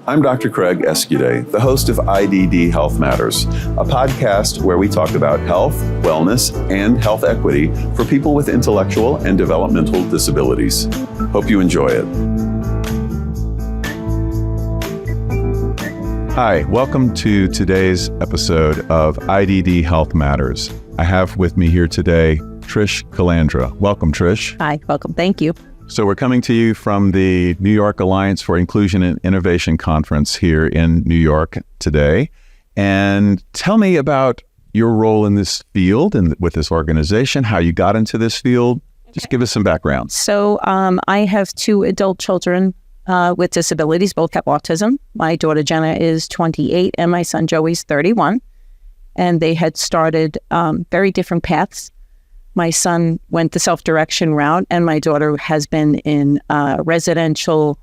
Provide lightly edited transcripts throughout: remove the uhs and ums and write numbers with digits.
I'm Dr. Craig Escude, the host of IDD Health Matters, a podcast where we talk about health, wellness, and health equity for people with intellectual and developmental disabilities. Hope you enjoy it. Hi, welcome to today's episode of IDD Health Matters. I have with me here today Patricia Calandra. Welcome, Trish. Hi, welcome. Thank you. So we're coming to you from the New York Alliance for Inclusion and Innovation Conference here in New York today. And tell me about your role in this field and with this organization, how you got into this field. Just give us some background. So I have two adult children with disabilities, both have autism. My daughter Jenna is 28 and my son Joey's 31. And they had started very different paths. My son went the self-direction route, and my daughter has been in residential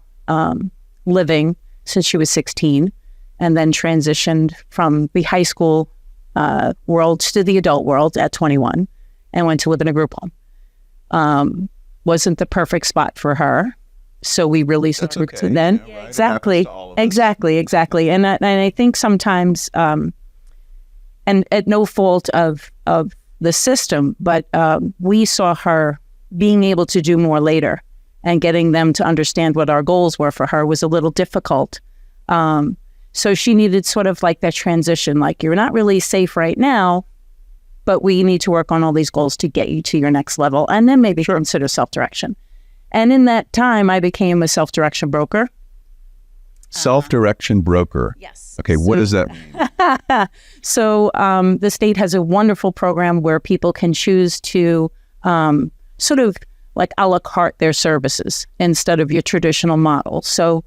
living since she was 16, and then transitioned from the high school world to the adult world at 21, and went to live in a group home. Wasn't the perfect spot for her, so we really switched to then. Yeah, right? Exactly. And I think sometimes, and at no fault of the system, but we saw her being able to do more later, and getting them to understand what our goals were for her was a little difficult. So she needed sort of like that transition, like you're not really safe right now, but we need to work on all these goals to get you to your next level, and then maybe consider self-direction. And in that time, I became a self-direction broker. Self-direction broker. Yes. Okay, what does that mean? So the state has a wonderful program where people can choose to sort of like a la carte their services instead of your traditional model. So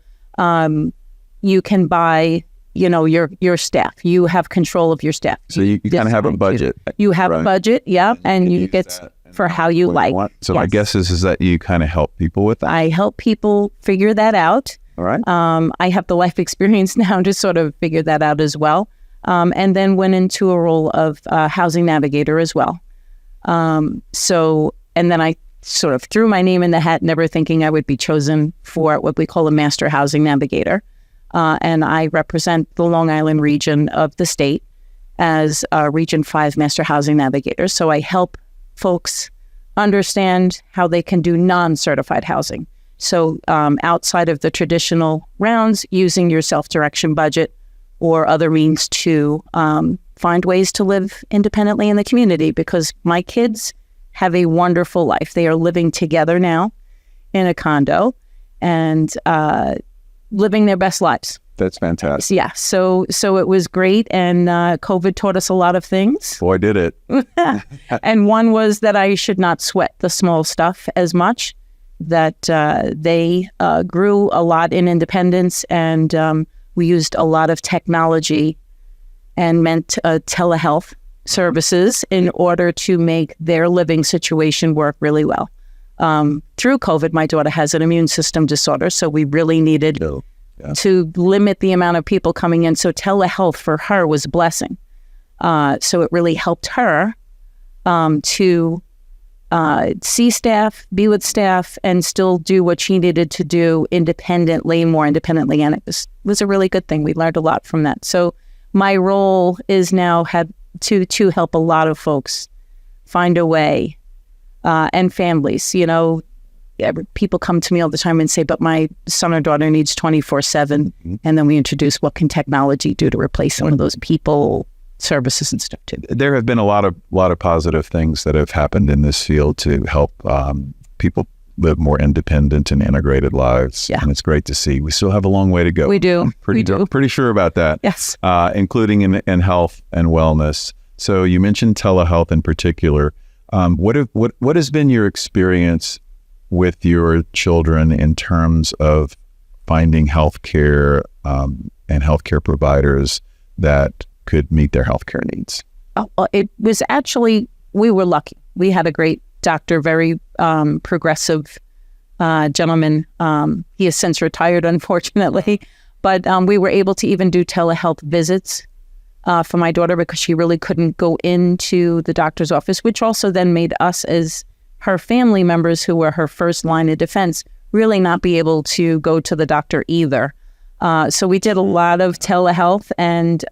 you can buy, your staff. You have control of your staff. So you kind of have a budget. You have a budget, yeah, and you get for how you like. So my guess is that you kind of help people with that? I help people figure that out. All right. I have the life experience now to sort of figure that out as well. And then went into a role of housing navigator as well. And then I sort of threw my name in the hat, never thinking I would be chosen for what we call a Master Housing Navigator. And I represent the Long Island region of the state as a Region 5 Master Housing Navigator. So I help folks understand how they can do non-certified housing. So outside of the traditional rounds, using your self-direction budget or other means to find ways to live independently in the community, because my kids have a wonderful life. They are living together now in a condo and living their best lives. That's fantastic. Yeah, so it was great, and COVID taught us a lot of things. Boy, did it. And one was that I should not sweat the small stuff as much, that they grew a lot in independence, and we used a lot of technology and telehealth services in order to make their living situation work really well. Through COVID, my daughter has an immune system disorder, so we really needed to limit the amount of people coming in. So telehealth for her was a blessing. So it really helped her to see staff, be with staff, and still do what she needed to do more independently. And it was a really good thing. We learned a lot from that. So my role is now to help a lot of folks find a way, and families. People come to me all the time and say, but my son or daughter needs 24/7. Mm-hmm. And then we introduce, what can technology do to replace some of those people, services and stuff too. There have been a lot of positive things that have happened in this field to help people live more independent and integrated lives. Yeah. And it's great to see. We still have a long way to go. We do. I'm pretty sure about that. Yes. Including in health and wellness. So you mentioned telehealth in particular. What has been your experience with your children in terms of finding healthcare and healthcare providers that could meet their healthcare needs? It was actually, we were lucky. We had a great doctor, very progressive gentleman. He has since retired, unfortunately, but we were able to even do telehealth visits for my daughter because she really couldn't go into the doctor's office, which also then made us as her family members, who were her first line of defense, really not be able to go to the doctor either. So we did a lot of telehealth, and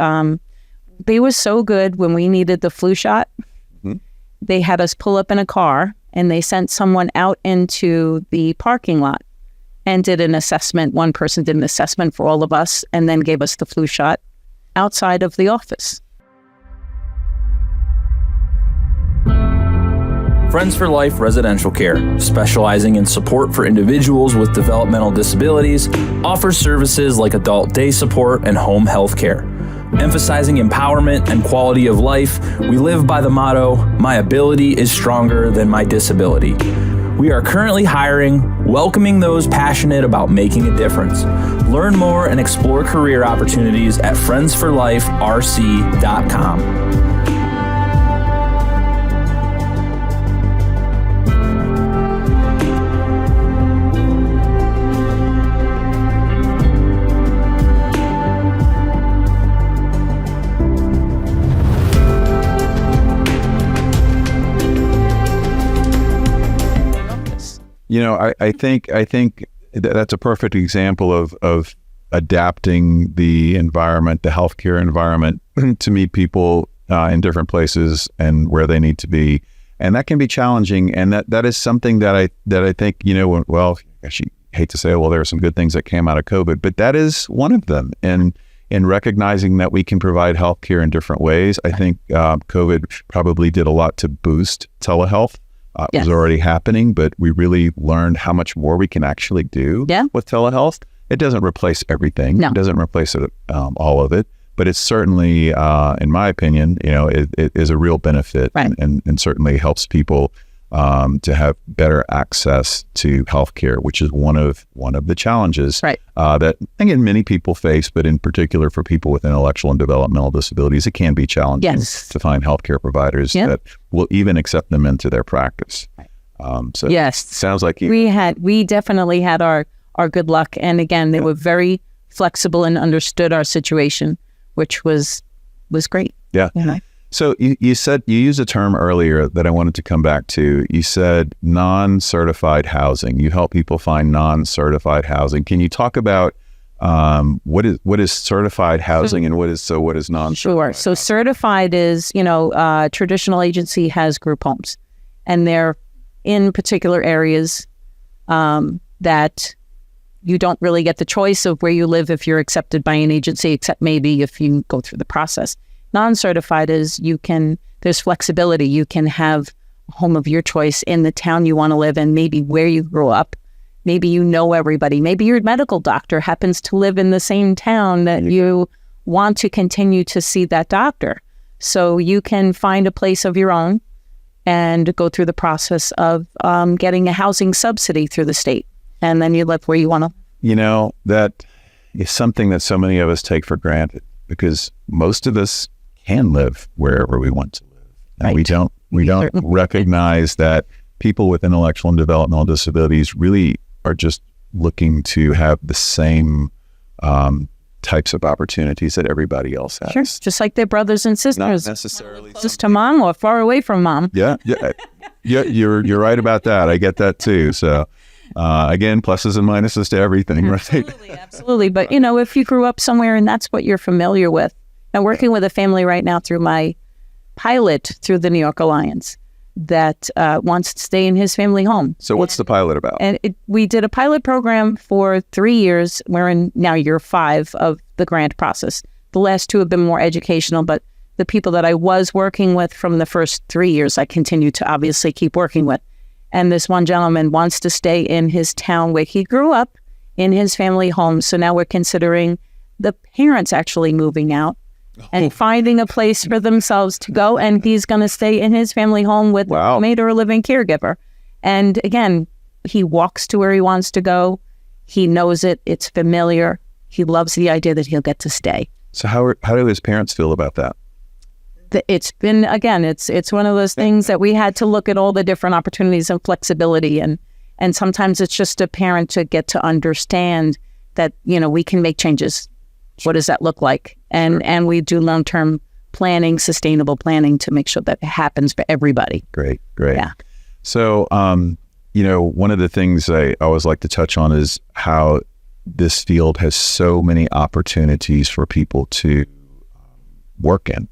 they were so good when we needed the flu shot. Mm-hmm. They had us pull up in a car, and they sent someone out into the parking lot and did an assessment. One person did an assessment for all of us and then gave us the flu shot outside of the office. Friends for Life Residential Care, specializing in support for individuals with developmental disabilities, offers services like adult day support and home health care. Emphasizing empowerment and quality of life, we live by the motto, "My ability is stronger than my disability." We are currently hiring, welcoming those passionate about making a difference. Learn more and explore career opportunities at friendsforliferc.com. I think that's a perfect example of adapting the environment, the healthcare environment, to meet people in different places and where they need to be, and that can be challenging. And that is something that I think well, I hate to say, well, there are some good things that came out of COVID, but that is one of them. And in recognizing that we can provide healthcare in different ways, I think COVID probably did a lot to boost telehealth. It was already happening, but we really learned how much more we can actually do with telehealth. It doesn't replace everything. No. It doesn't replace all of it, but it's certainly, in my opinion, it is a real benefit, and certainly helps people to have better access to healthcare, which is one of the challenges that, again, many people face, but in particular for people with intellectual and developmental disabilities, it can be challenging to find healthcare providers that will even accept them into their practice. So sounds like we definitely had our good luck, and again, they were very flexible and understood our situation, which was great. Yeah. So you said, you used a term earlier that I wanted to come back to. You said non-certified housing. You help people find non-certified housing. Can you talk about what is certified housing and what is non-certified? Sure. So certified is, traditional agency has group homes, and they're in particular areas that you don't really get the choice of where you live if you're accepted by an agency, except maybe if you go through the process. Non-certified is there's flexibility. You can have a home of your choice in the town you want to live in, maybe where you grew up. Maybe you know everybody. Maybe your medical doctor happens to live in the same town that you want to continue to see that doctor. So you can find a place of your own and go through the process of getting a housing subsidy through the state. And then you live where you want to. That is something that so many of us take for granted, because most of us can live wherever we want to live. And we don't recognize that people with intellectual and developmental disabilities really are just looking to have the same types of opportunities that everybody else has. Sure, just like their brothers and sisters. Not necessarily close to mom or far away from mom. Yeah, you're right about that. I get that too. So again, pluses and minuses to everything, right? Absolutely. But if you grew up somewhere and that's what you're familiar with. I'm working with a family right now through my pilot through the New York Alliance that wants to stay in his family home. So what's the pilot about? And we did a pilot program for 3 years. We're in now year 5 of the grant process. The last 2 have been more educational, but the people that I was working with from the first 3 years, I continue to obviously keep working with. And this one gentleman wants to stay in his town where he grew up, in his family home. So now we're considering the parents actually moving out and finding a place for themselves to go. And he's going to stay in his family home with a roommate or a living caregiver. And again, he walks to where he wants to go. He knows it. It's familiar. He loves the idea that he'll get to stay. So how do his parents feel about that? It's been, again, it's one of those things that we had to look at all the different opportunities and flexibility. And sometimes it's just a parent to get to understand that, we can make changes. What does that look like? And we do long-term planning, sustainable planning to make sure that it happens for everybody. Great. Yeah. So, you know, one of the things I always like to touch on is how this field has so many opportunities for people to work in,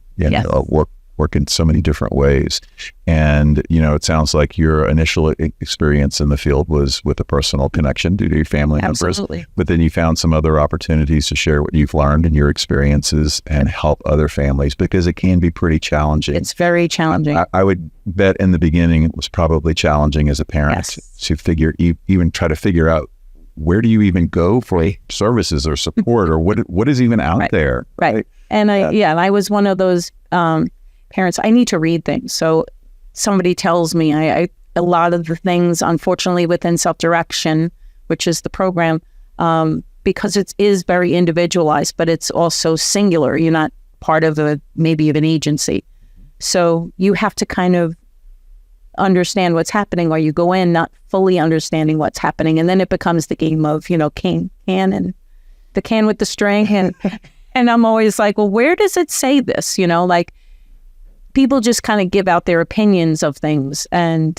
work in so many different ways. And, it sounds like your initial experience in the field was with a personal connection due to your family members. But then you found some other opportunities to share what you've learned and your experiences and help other families, because it can be pretty challenging. It's very challenging. I would bet in the beginning it was probably challenging as a parent to even try to figure out, where do you even go for services or support, or what is even out there? Right. And I was one of those parents. I need to read things. So somebody tells me, a lot of the things, unfortunately, within self-direction, which is the program, because it is very individualized, but it's also singular. You're not part of maybe of an agency. So you have to kind of understand what's happening, or you go in not fully understanding what's happening. And then it becomes the game of, can and the can with the string. And I'm always like, well, where does it say this? Like, people just kind of give out their opinions of things. And,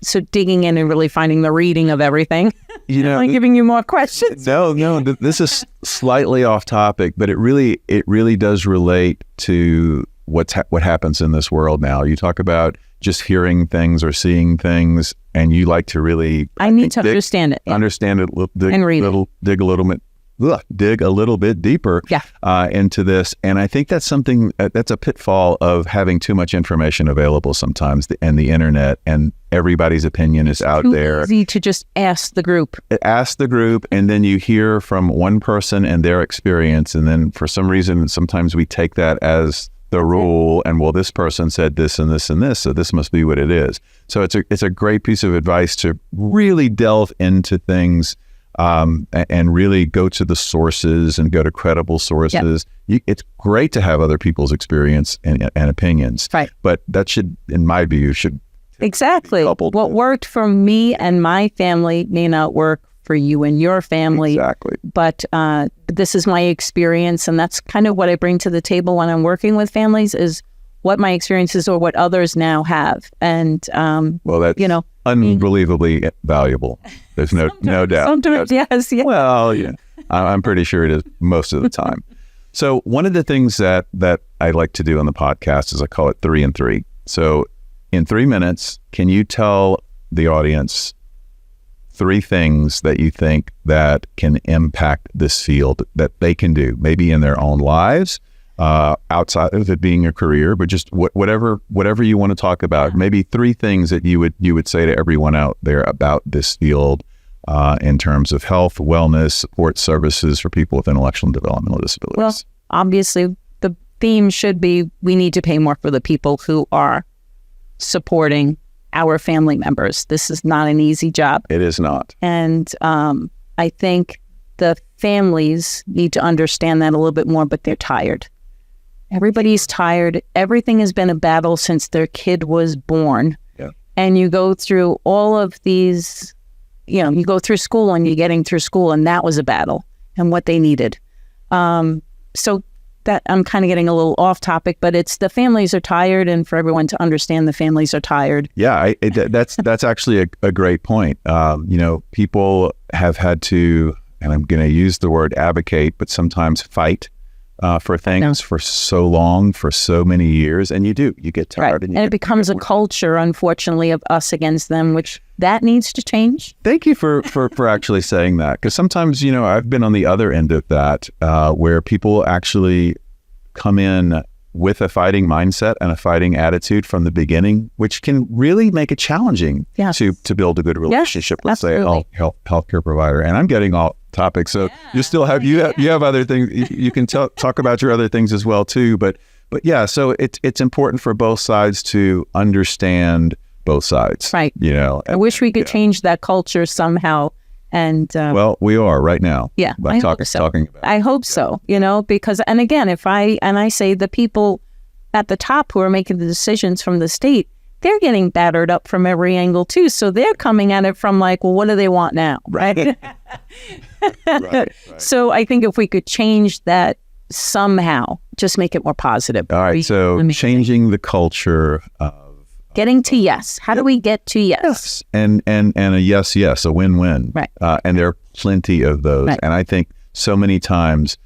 so digging in and really finding the reading of everything. I'm giving you more questions. No, this is slightly off topic, but it really does relate to what happens in this world now. You talk about just hearing things or seeing things, and you like to really understand it. Understand it, dig a little bit deeper into this. And I think that's something that's a pitfall of having too much information available sometimes, and the internet, and everybody's opinion is out there. It's easy to just ask the group. And then you hear from one person and their experience, and then for some reason, sometimes we take that as the rule, and this person said this and this and this, so this must be what it is. So it's a great piece of advice to really delve into things, and really go to the sources and go to credible sources. It's great to have other people's experience and opinions, right? But that should, in my view, exactly what worked for me and my family may not work for you and your family. Exactly. But this is my experience, and that's kind of what I bring to the table when I'm working with families, is what my experience is or what others now have. And that's unbelievably valuable. There's no doubt. Sometimes, yes. Well, I'm pretty sure it is most of the time. So one of the things that I like to do on the podcast is I call it 3 and 3. So in 3 minutes, can you tell the audience 3 things that you think that can impact this field that they can do, maybe in their own lives, outside of it being a career, but just whatever you want to talk about? Maybe 3 things that you would say to everyone out there about this field, in terms of health, wellness, support services for people with intellectual and developmental disabilities. Well, obviously, the theme should be, we need to pay more for the people who are supporting our family members. This is not an easy job. It is not. And I think the families need to understand that a little bit more, but they're tired. Everybody's tired. Everything has been a battle since their kid was born. Yeah. And you go through all of these, you go through school and you're getting through school, and that was a battle and what they needed. So that I'm kind of getting a little off topic, but it's the families are tired, and for everyone to understand the families are tired. Yeah, that's actually a great point. People have had to, and I'm going to use the word advocate, but sometimes fight for things for so long, for so many years, and you get tired. Right. And it becomes a culture, unfortunately, of us against them, which that needs to change. Thank you for actually saying that, because sometimes, I've been on the other end of that, where people actually come in with a fighting mindset and a fighting attitude from the beginning, which can really make it challenging to build a good relationship with, say, a healthcare provider. And I'm getting off topic, so you still have you have other things you can talk about, your other things as well too. But yeah, so it's important for both sides to understand both sides, right? I wish we could change that culture somehow. And well, we are right now. Yeah, I hope so. Talking about I hope so. Because, and again, I say the people at the top who are making the decisions from the state, they're getting battered up from every angle too. So they're coming at it from like, well, what do they want now, right? Right. So I think if we could change that somehow, just make it more positive. All right. So changing the culture. Getting to yes. How do we get to yes? And a yes, a win-win. Right. And there are plenty of those. Right. And I think so many times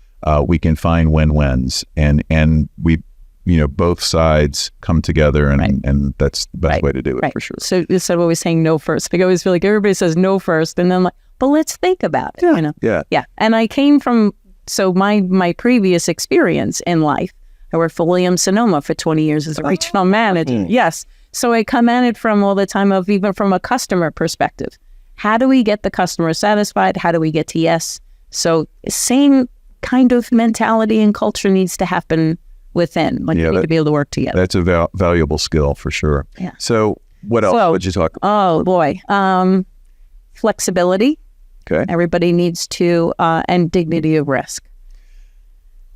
we can find win-wins, and we, both sides come together, and that's the best way to do it, for sure. So instead of always saying no first, I always feel like everybody says no first, and then I'm like, but let's think about it. Yeah. And I came from, so my previous experience in life, I worked for Williams-Sonoma for 20 years as a regional manager. Yes. So I come at it from all the time of, even from a customer perspective. How do we get the customer satisfied? How do we get to yes? So same kind of mentality and culture needs to happen within. Like, you need to be able to work together. That's a valuable skill for sure. Yeah. So what else would you talk about? Oh, boy. Flexibility. Okay. Everybody needs to, and dignity of risk.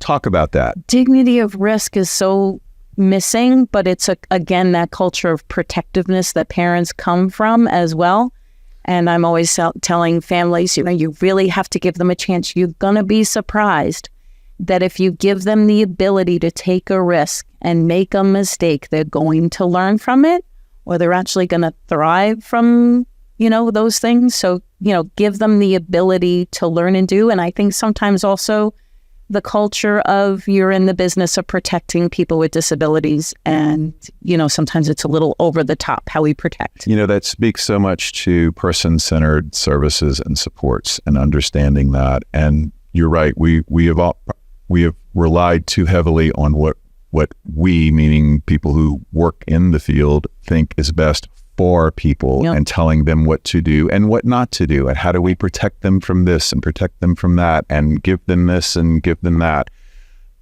Talk about that. Dignity of risk is so missing, but it's, again, that culture of protectiveness that parents come from as well. And I'm always telling families, you really have to give them a chance. You're going to be surprised that if you give them the ability to take a risk and make a mistake, they're going to learn from it, or they're actually going to thrive from, those things. So, give them the ability to learn and do. And I think sometimes also the culture of, you're in the business of protecting people with disabilities, and sometimes it's a little over the top how we protect. That speaks so much to person-centered services and supports, and understanding that. And you're right, we have relied too heavily on what we, meaning people who work in the field, think is best for people, and telling them what to do and what not to do, and how do we protect them from this and protect them from that, and give them this and give them that.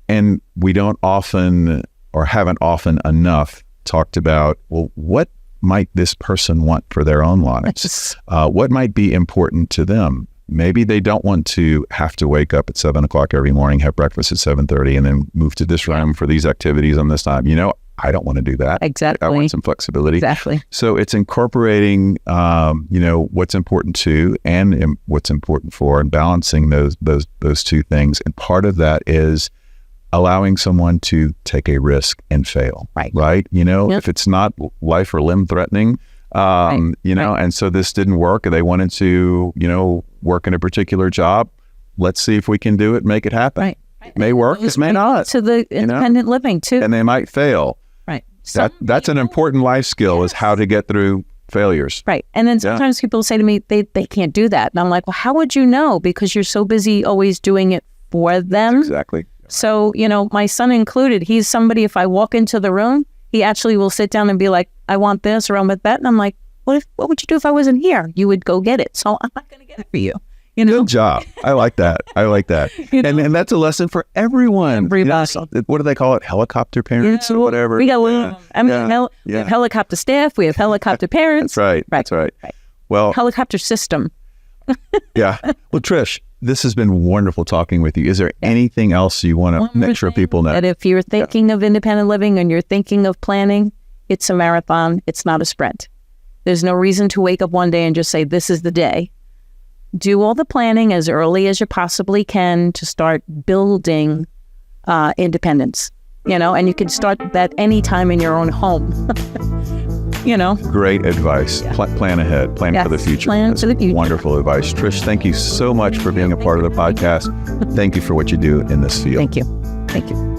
And we don't often, or haven't often enough, talked about, well, what might this person want for their own lives? What might be important to them? Maybe they don't want to have to wake up at 7 o'clock every morning, have breakfast at 7:30, and then move to this room for these activities on this time. I don't want to do that. Exactly. I want some flexibility. Exactly. So it's incorporating, what's important to and what's important for, and balancing those two things. And part of that is allowing someone to take a risk and fail. Right. If it's not life or limb threatening, and so this didn't work, and they wanted to, work in a particular job. Let's see if we can do it, make it happen. Right. It may work, it may not. To the independent living too. And they might fail. Right. That's an important life skill, is how to get through failures. Right. And then sometimes people say to me, they can't do that. And I'm like, well, how would you know? Because you're so busy always doing it for them. Exactly. So, my son included, he's somebody, if I walk into the room, he actually will sit down and be like, I want this or I want that. And I'm like, what would you do if I wasn't here? You would go get it. So I'm not going to get it for you. Good job. I like that. And that's a lesson for everyone. Everybody. What do they call it? Helicopter parents or whatever? We got we have helicopter staff. We have helicopter parents. That's right. Well, helicopter system. Yeah. Well, Trish, this has been wonderful talking with you. Is there anything else you want to make sure people know? That if you're thinking of independent living and you're thinking of planning, it's a marathon. It's not a sprint. There's no reason to wake up one day and just say, this is the day. Do all the planning as early as you possibly can to start building independence, and you can start that anytime in your own home. Great advice. Yeah. Plan ahead. Plan for the future. Plan for the future. Wonderful advice. Trish, thank you so much for being a part of the podcast. Thank you for what you do in this field. Thank you.